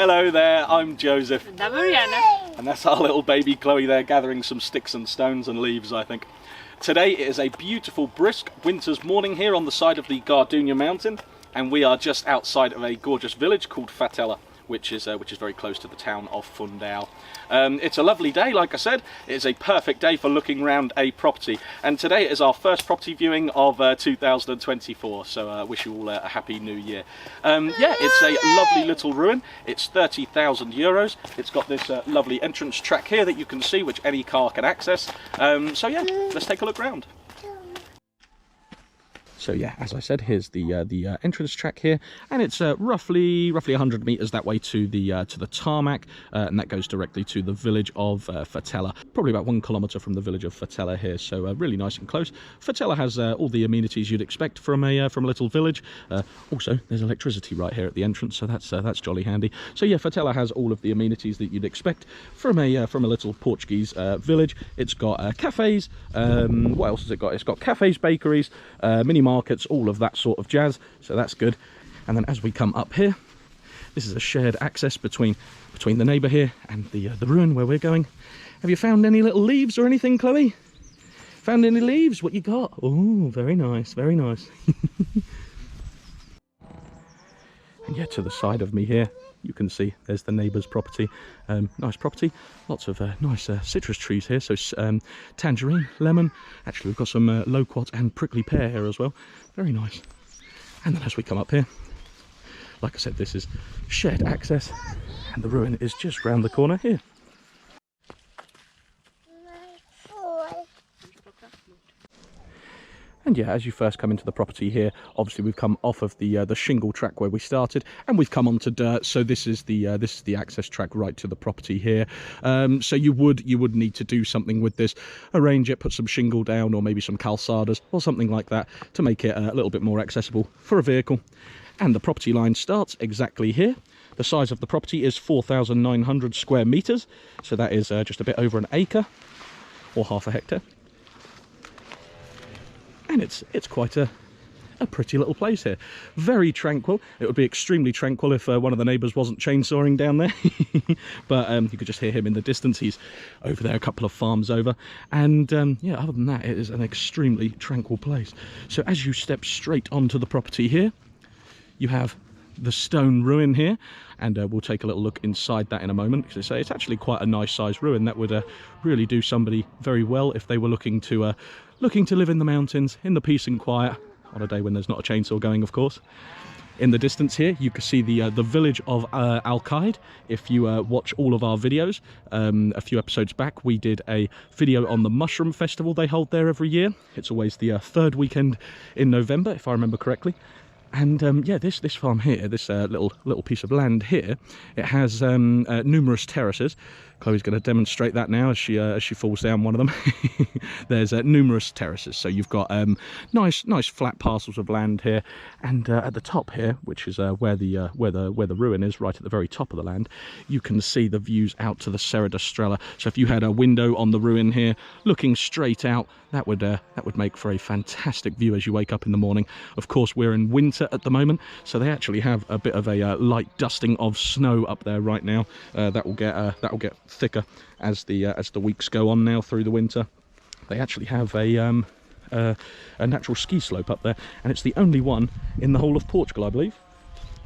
Hello there, I'm Joseph. And I'm Mariana. And that's our little baby Chloe there, gathering some sticks and stones and leaves, I think. Today it is a beautiful, brisk winter's morning here on the side of the Gardenia mountain, and we are just outside of a gorgeous village called Fairytale, which is very close to the town of Fundão. It's a lovely day, like I said. It is a perfect day for looking around a property, and today is our first property viewing of 2024, so I wish you all a happy new year. Yeah, it's a lovely little ruin. It's 30,000 euros. It's got this lovely entrance track here that you can see, which any car can access. So yeah, let's take a look round. So yeah, as I said, here's the entrance track here, and it's roughly 100 meters that way to the tarmac, and that goes directly to the village of Fairytale. Probably about 1 kilometer from the village of Fairytale here, so really nice and close. Fairytale has all the amenities you'd expect from a little village. Also, there's electricity right here at the entrance, so that's jolly handy. So yeah, Fairytale has all of the amenities that you'd expect from a little Portuguese village. It's got cafes. What else has it got? It's got cafes, bakeries, mini markets, all of that sort of jazz, so that's good. And then as we come up here, this is a shared access between the neighbour here and the ruin where we're going. Have you found any little leaves or anything, Chloe? Found any leaves? What you got? Oh, very nice, very nice. And yeah, to the side of me here, you can see there's the neighbour's property. Nice property, lots of nice citrus trees here, so tangerine, lemon, actually we've got some loquat and prickly pear here as well, very nice. And then as we come up here, like I said, this is shared access, and the ruin is just round the corner here. And yeah, as you first come into the property here, obviously we've come off of the shingle track where we started, and we've come onto dirt. So this is the access track right to the property here. So you would need to do something with this, arrange it, put some shingle down, or maybe some calçadas or something like that to make it a little bit more accessible for a vehicle. And the property line starts exactly here. The size of the property is 4,900 square meters, so that is just a bit over an acre or half a hectare. And it's quite a pretty little place here. Very tranquil. It would be extremely tranquil if one of the neighbours wasn't chainsawing down there. But you could just hear him in the distance. He's over there a couple of farms over. And yeah, other than that, it is an extremely tranquil place. So as you step straight onto the property here, you have the stone ruin here, and we'll take a little look inside that in a moment, because it's actually quite a nice sized ruin that would really do somebody very well if they were looking to live in the mountains in the peace and quiet on a day when there's not a chainsaw going, of course. In the distance here you can see the village of Acre. If you watch all of our videos, a few episodes back we did a video on the mushroom festival they hold there every year. It's always the third weekend in November, if I remember correctly. And yeah, this farm here, this little piece of land here, it has numerous terraces. Chloe's going to demonstrate that now as she falls down one of them. There's numerous terraces, so you've got nice flat parcels of land here, and at the top here, which is where the ruin is, right at the very top of the land, you can see the views out to the Serra da Estrela. So if you had a window on the ruin here, looking straight out, that would make for a fantastic view as you wake up in the morning. Of course, we're in winter at the moment, so they actually have a bit of a light dusting of snow up there right now. That will get thicker as the weeks go on now through the winter. They actually have a natural ski slope up there, and it's the only one in the whole of Portugal, I believe.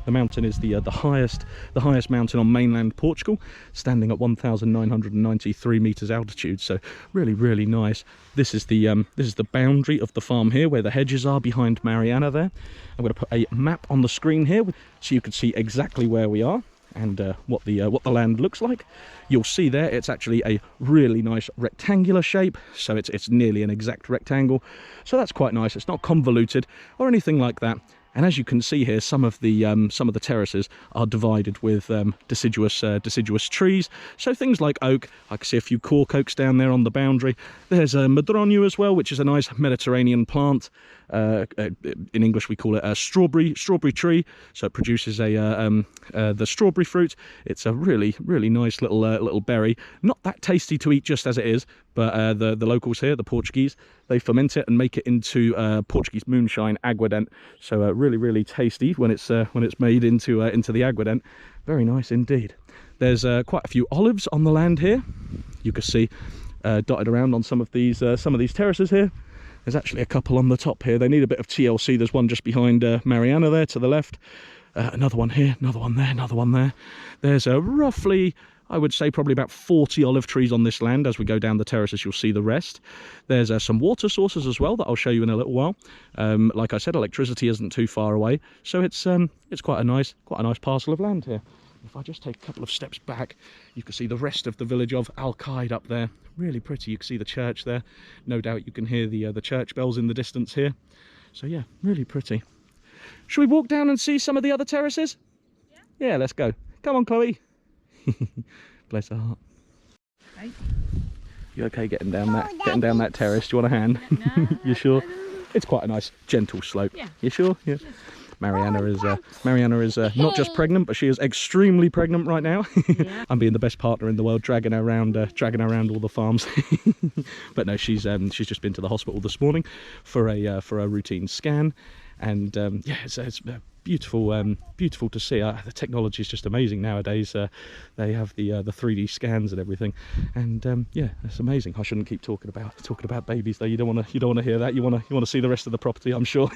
The mountain is the highest mountain on mainland Portugal, standing at 1,993 meters altitude. So really nice. This is the boundary of the farm here, where the hedges are behind Mariana there. I'm going to put a map on the screen here so you can see exactly where we are and what the land looks like. You'll see there it's actually a really nice rectangular shape, so it's nearly an exact rectangle. So that's quite nice. It's not convoluted or anything like that. And as you can see here, some of the terraces are divided with deciduous trees. So things like oak. I can see a few cork oaks down there on the boundary. There's a madroño as well, which is a nice Mediterranean plant. in English we call it a strawberry tree, so it produces the strawberry fruit. It's a really nice little berry, not that tasty to eat just as it is, but the locals here, the Portuguese, they ferment it and make it into Portuguese moonshine aguardente. So really tasty when it's made into the aguardente. Very nice indeed. There's quite a few olives on the land here. You can see dotted around on some of these terraces here. There's actually a couple on the top here. They need a bit of TLC. There's one just behind Mariana there to the left. Another one here, another one there, another one there. There's roughly, I would say, probably about 40 olive trees on this land. As we go down the terraces, you'll see the rest. There's some water sources as well that I'll show you in a little while. Like I said, electricity isn't too far away, so it's quite a nice parcel of land here. If I just take a couple of steps back, you can see the rest of the village of Al-Qaid up there. Really pretty. You can see the church there. No doubt you can hear the church bells in the distance here. So yeah, really pretty. Should we walk down and see some of the other terraces? Yeah, let's go. Come on, Chloe. Bless her heart. Right. You okay getting down that terrace? Do you want a hand? No, you sure? It's quite a nice gentle slope. Yeah. You sure? Yeah. Mariana is not just pregnant, but she is extremely pregnant right now. Yeah. I'm being the best partner in the world, dragging her around all the farms. But no, she's just been to the hospital this morning for a routine scan, and yeah, it's beautiful to see. The technology is just amazing nowadays. They have the 3D scans and everything, and yeah, it's amazing. I shouldn't keep talking about babies though. You don't want to hear that. You want to see the rest of the property, I'm sure.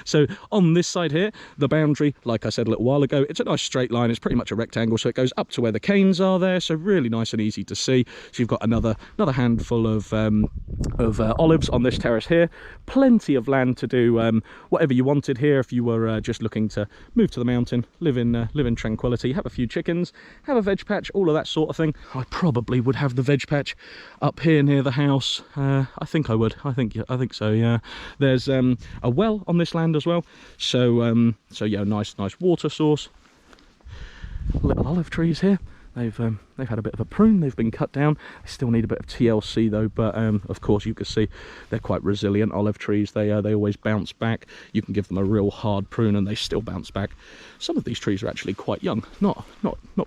So on this side here, the boundary, like I said a little while ago, it's a nice straight line. It's pretty much a rectangle, so it goes up to where the canes are there. So really nice and easy to see. So you've got another handful of olives on this terrace here. Plenty of land to do whatever you wanted here. If you were just looking to move to the mountain, live in tranquility, have a few chickens, have a veg patch, all of that sort of thing. I probably would have the veg patch up here near the house. I think I would. I think so. Yeah. There's a well on this land as well. So yeah, nice water source. Little olive trees here. They've had a bit of a prune. They've been cut down. They still need a bit of TLC though, but of course you can see they're quite resilient olive trees. They always bounce back. You can give them a real hard prune and they still bounce back. Some of these trees are actually quite young, not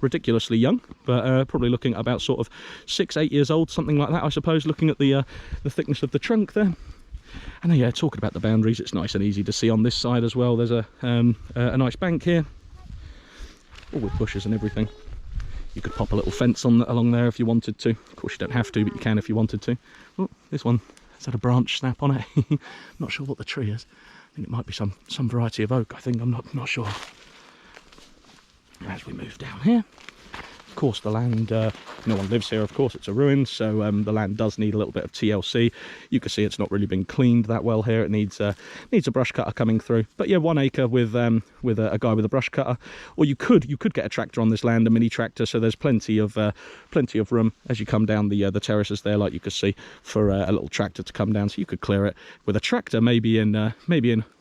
ridiculously young, but probably looking at about sort of 6-8 years old, something like that, I suppose, looking at the thickness of the trunk there. And yeah, talking about the boundaries, it's nice and easy to see on this side as well. There's a nice bank here, all with bushes and everything. You could pop a little fence along there if you wanted to. Of course you don't have to, but you can if you wanted to. Oh, this one has had a branch snap on it. Not sure what the tree is. I think it might be some variety of oak. I think I'm not sure. As we move down here, of course the land, no one lives here, of course it's a ruin, so the land does need a little bit of TLC. You can see it's not really been cleaned that well here. It needs a brush cutter coming through, but yeah, 1 acre with a guy with a brush cutter, or you could get a tractor on this land, a mini tractor, so there's plenty of room as you come down the terraces there, like you can see, for a little tractor to come down, so you could clear it with a tractor maybe in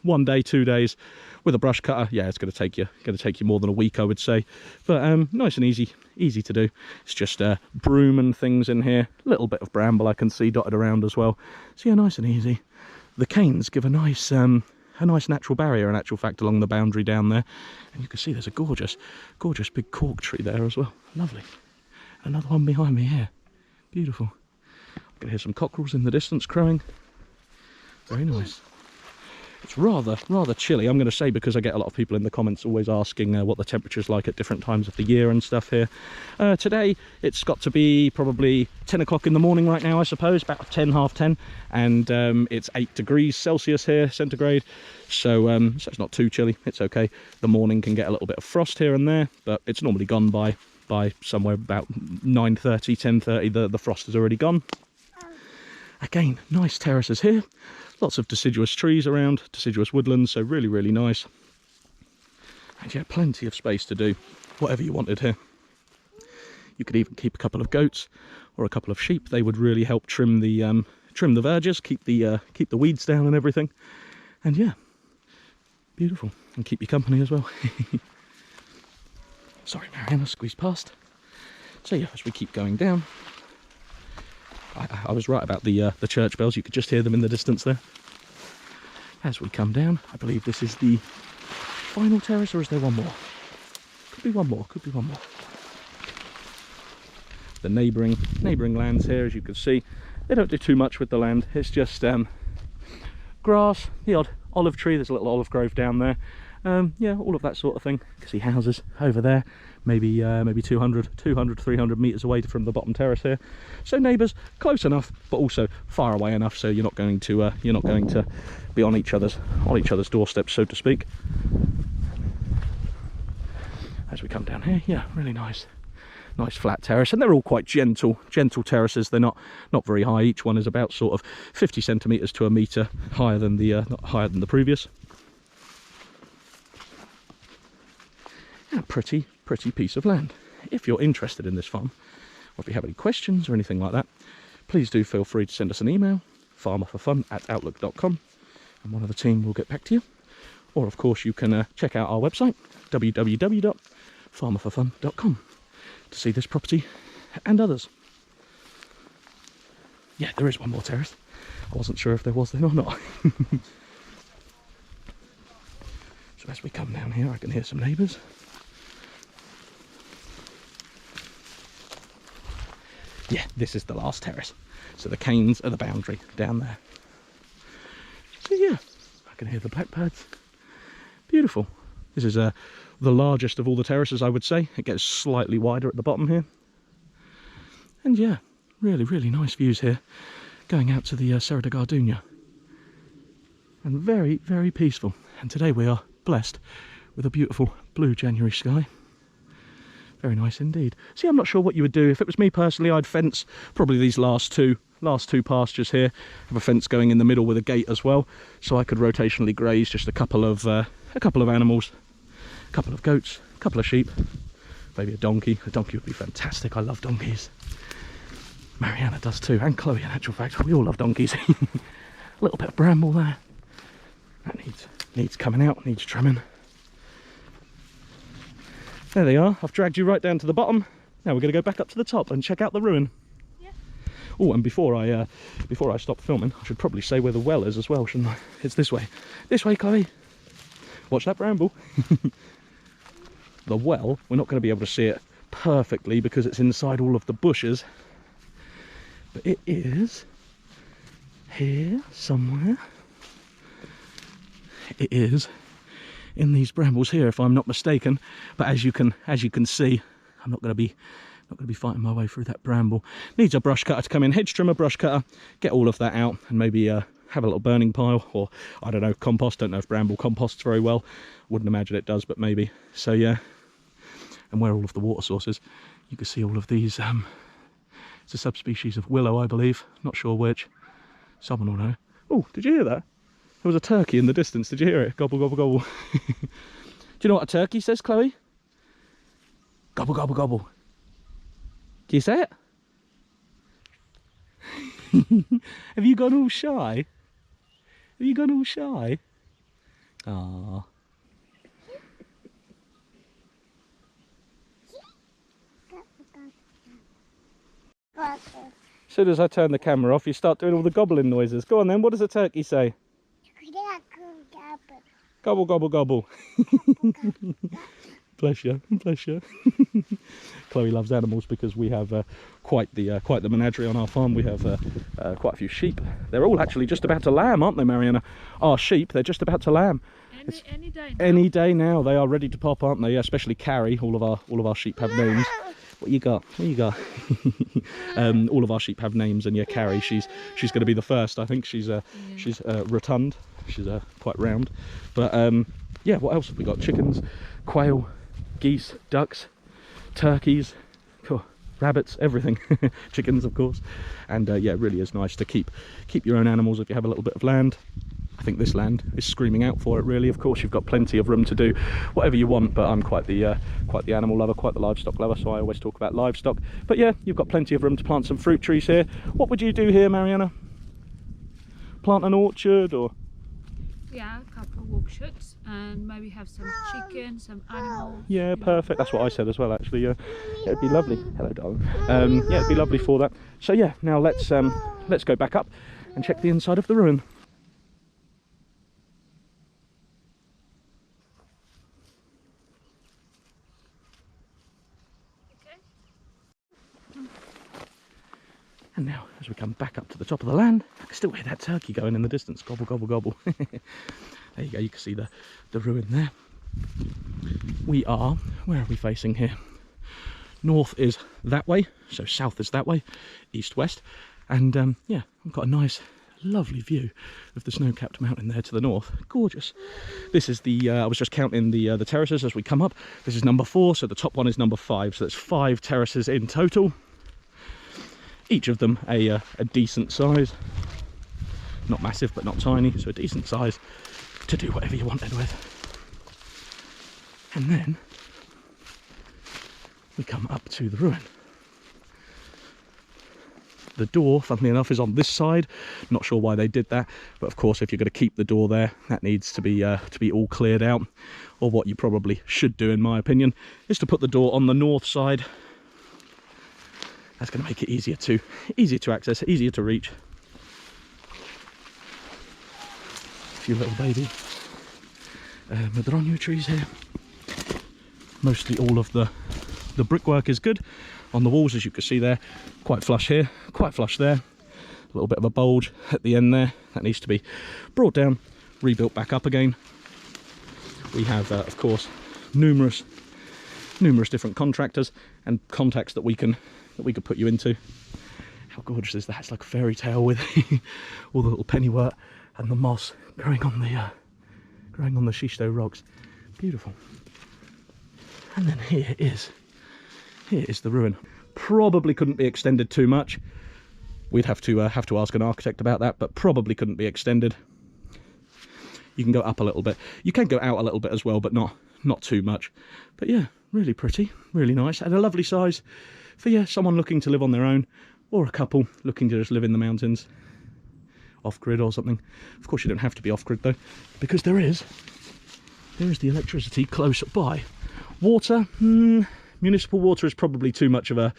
1 day, 2 days. With a brush cutter, yeah, it's going to take you more than a week, I would say. But nice and easy to do. It's just broom and things in here. A little bit of bramble I can see dotted around as well. So yeah, nice and easy. The canes give a nice natural barrier, in actual fact, along the boundary down there. And you can see there's a gorgeous big cork tree there as well. Lovely. Another one behind me here. Beautiful. I can hear some cockerels in the distance crowing. Very nice. It's rather chilly, I'm going to say, because I get a lot of people in the comments always asking what the temperature's like at different times of the year and stuff here. Today it's got to be probably 10 o'clock in the morning right now, I suppose, about 10, half 10, and it's 8 degrees Celsius here, centigrade, so it's not too chilly. It's okay. The morning can get a little bit of frost here and there, but it's normally gone by somewhere about 9:30, 10:30. The frost is already gone. Again, nice terraces here. Lots of deciduous trees around, deciduous woodlands, so really nice. And yeah, plenty of space to do whatever you wanted here. You could even keep a couple of goats or a couple of sheep. They would really help trim the verges, keep the weeds down and everything. And yeah, beautiful, and keep you company as well. Sorry, Mariana, squeezed past. So yeah, as we keep going down, I was right about the church bells. You could just hear them in the distance there. as we come down, I believe this is the final terrace, or is there one more? Could be one more, could be one more. The neighbouring lands here, as you can see, they don't do too much with the land. It's just grass, the odd olive tree. There's a little olive grove down there. Yeah, all of that sort of thing. You can see houses over there, maybe 200, 300 metres away from the bottom terrace here. So neighbours close enough, but also far away enough so you're not going to be on each other's doorsteps, so to speak. As we come down here, yeah, really nice flat terrace, and they're all quite gentle terraces. They're not very high. Each one is about sort of 50 centimetres to a metre higher than the previous. And a pretty piece of land. If you're interested in this farm, or if you have any questions or anything like that, please do feel free to send us an email, farmerforfun@outlook.com, and one of the team will get back to you. Or of course you can check out our website, www.farmerforfun.com, to see this property and others. Yeah, there is one more terrace. I wasn't sure if there was then or not. So as we come down here, I can hear some neighbours. Yeah, this is the last terrace. So the canes are the boundary down there. So yeah, I can hear the blackbirds. Beautiful. This is the largest of all the terraces, I would say. It gets slightly wider at the bottom here. And yeah, really nice views here, going out to the Serra da Gardunha. And very peaceful. And today we are blessed with a beautiful blue January sky. Very nice indeed. See, I'm not sure what you would do. If it was me personally, I'd fence probably these last two pastures here. Have a fence going in the middle with a gate as well, so I could rotationally graze just a couple of animals, a couple of goats, a couple of sheep, maybe a donkey. A donkey would be fantastic. I love donkeys. Mariana does too, and Chloe in actual fact. We all love donkeys. A little bit of bramble there. That needs coming out, needs trimming. There they are. I've dragged you right down to the bottom. Now we're going to go back up to the top and check out the ruin. Yeah. Oh, and before I stop filming, I should probably say where the well is as well, shouldn't I? It's this way. This way, Chloe. Watch that bramble. The well, we're not going to be able to see it perfectly because it's inside all of the bushes. But it is here somewhere. It is in these brambles here, if I'm not mistaken. But as you can see, I'm not going to be fighting my way through that bramble. Needs a brush cutter to come in, hedge trimmer, brush cutter, get all of that out, and maybe have a little burning pile, or I don't know, compost. Don't know if bramble composts very well. Wouldn't imagine it does, but maybe. So yeah. And where all of the water sources, you can see all of these. It's a subspecies of willow, I believe. Not sure which. Someone will know. Oh, did you hear that? There was a turkey in the distance. Did you hear it? Gobble, gobble, gobble. Do you know what a turkey says, Chloe? Gobble, gobble, gobble. Can you say it? Have you gone all shy? Have you gone all shy? Ah. As soon as I turn the camera off, you start doing all the gobbling noises. Go on then, what does a turkey say? Gobble, gobble, gobble. Bless you, bless you. Chloe loves animals because we have quite the menagerie on our farm. We have quite a few sheep. They're all actually just about to lamb, aren't they, Mariana? Our sheep, they're just about to lamb. Any day now. Any day now. They are ready to pop, aren't they? Especially Carrie. All of our sheep have names. What you got? What you got? All of our sheep have names, and yeah, Carrie, she's going to be the first. I think she's rotund. She's quite round. But yeah, what else have we got? Chickens, quail, geese, ducks, turkeys, rabbits, everything. Chickens, of course. And yeah, it really is nice to keep your own animals if you have a little bit of land. I think this land is screaming out for it, really. Of course, you've got plenty of room to do whatever you want, but I'm quite the animal lover, quite the livestock lover, so I always talk about livestock. But yeah, you've got plenty of room to plant some fruit trees here. What would you do here, Mariana? Plant an orchard, or? Yeah, a couple of orchards, and maybe have some chicken, some animals. Yeah, perfect. That's what I said as well, actually. Yeah, it'd be lovely. Hello, darling. Yeah, it'd be lovely for that. So yeah, now let's go back up and check the inside of the ruin. And now, as we come back up to the top of the land, I can still hear that turkey going in the distance. Gobble, gobble, gobble. There you go, you can see the ruin there. We are, where are we facing here? North is that way, so south is that way, east, west. And yeah, we've got a nice, lovely view of the snow-capped mountain there to the north. Gorgeous. This is the, I was just counting the terraces as we come up. This is number 4, so the top one is number 5. So that's 5 terraces in total. Each of them a decent size. Not massive, but not tiny, so a decent size to do whatever you wanted with. And then we come up to the ruin. The door, funnily enough, is on this side. Not sure why they did that, but of course if you're going to keep the door there, that needs to be all cleared out. Or what you probably should do, in my opinion, is to put the door on the north side. That's going to make it easier to access, easier to reach. A few little baby madroño trees here. Mostly all of the brickwork is good on the walls, as you can see there. Quite flush here, quite flush there. A little bit of a bulge at the end there. That needs to be brought down, rebuilt back up again. We have, of course, numerous different contractors and contacts that we could put you into. How gorgeous is that? It's like a fairy tale with all the little pennywort and the moss growing on the schistose rocks. Beautiful. And then here is the ruin. Probably couldn't be extended too much. We'd have to ask an architect about that, but probably couldn't be extended. You can go up a little bit. You can go out a little bit as well, but not too much. But yeah, really pretty, really nice, and a lovely size for someone looking to live on their own, or a couple looking to just live in the mountains, off-grid or something. Of course, you don't have to be off-grid though, because there is the electricity close by. Water, municipal water is probably too much of a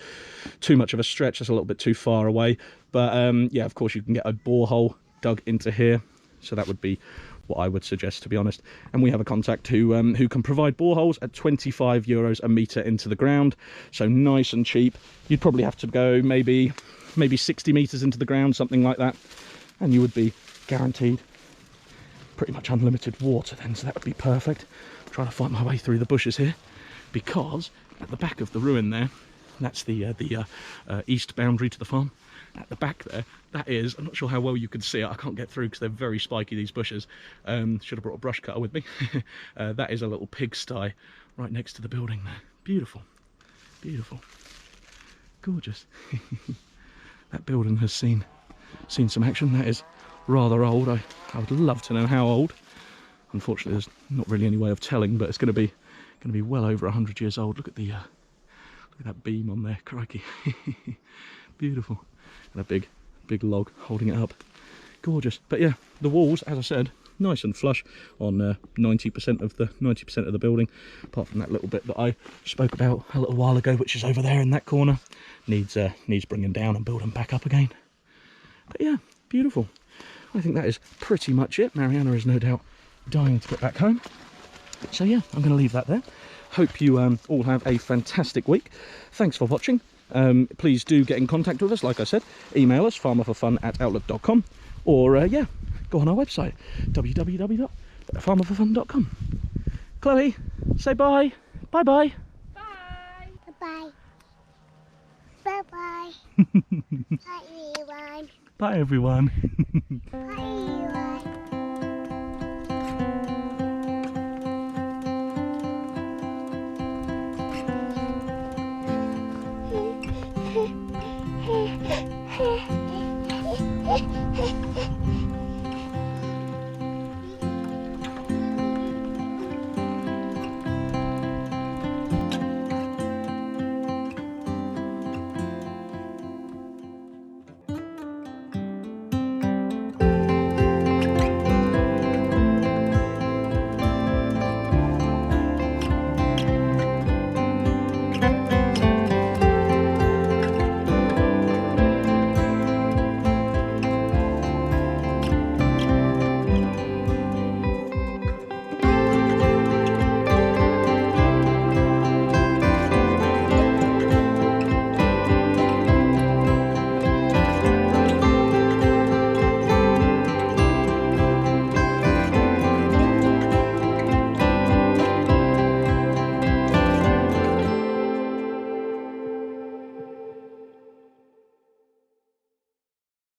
stretch. That's a little bit too far away. But yeah, of course, you can get a borehole dug into here, so that would be what I would suggest, to be honest. And we have a contact who can provide boreholes at €25 a metre into the ground, so nice and cheap. You'd probably have to go maybe 60 metres into the ground, something like that, and you would be guaranteed pretty much unlimited water then, so that would be perfect. I'm trying to find my way through the bushes here, because at the back of the ruin there, that's the east boundary to the farm. At the back there, that is, I'm not sure how well you can see it, I can't get through because they're very spiky, these bushes. Should have brought a brush cutter with me. That is a little pigsty right next to the building there. Beautiful, beautiful, gorgeous. That building has seen some action. That is rather old. I would love to know how old. Unfortunately, there's not really any way of telling, but it's going to be well over 100 years old. Look at that beam on there, crikey. Beautiful. And a big log holding it up. Gorgeous. But yeah, the walls, as I said, nice and flush on 90% of the building, apart from that little bit that I spoke about a little while ago, which is over there in that corner. Needs bringing down and building back up again. But yeah, beautiful. I think that is pretty much it. Mariana is no doubt dying to get back home. So yeah, I'm going to leave that there. Hope you all have a fantastic week. Thanks for watching. Please do get in contact with us. Like I said, email us farmerforfun@outlook.com, or yeah, go on our website www.farmerforfun.com. Chloe, say bye. Bye bye. Bye. Bye. Bye bye. Bye everyone. Bye everyone. Bye everyone. Hehehehe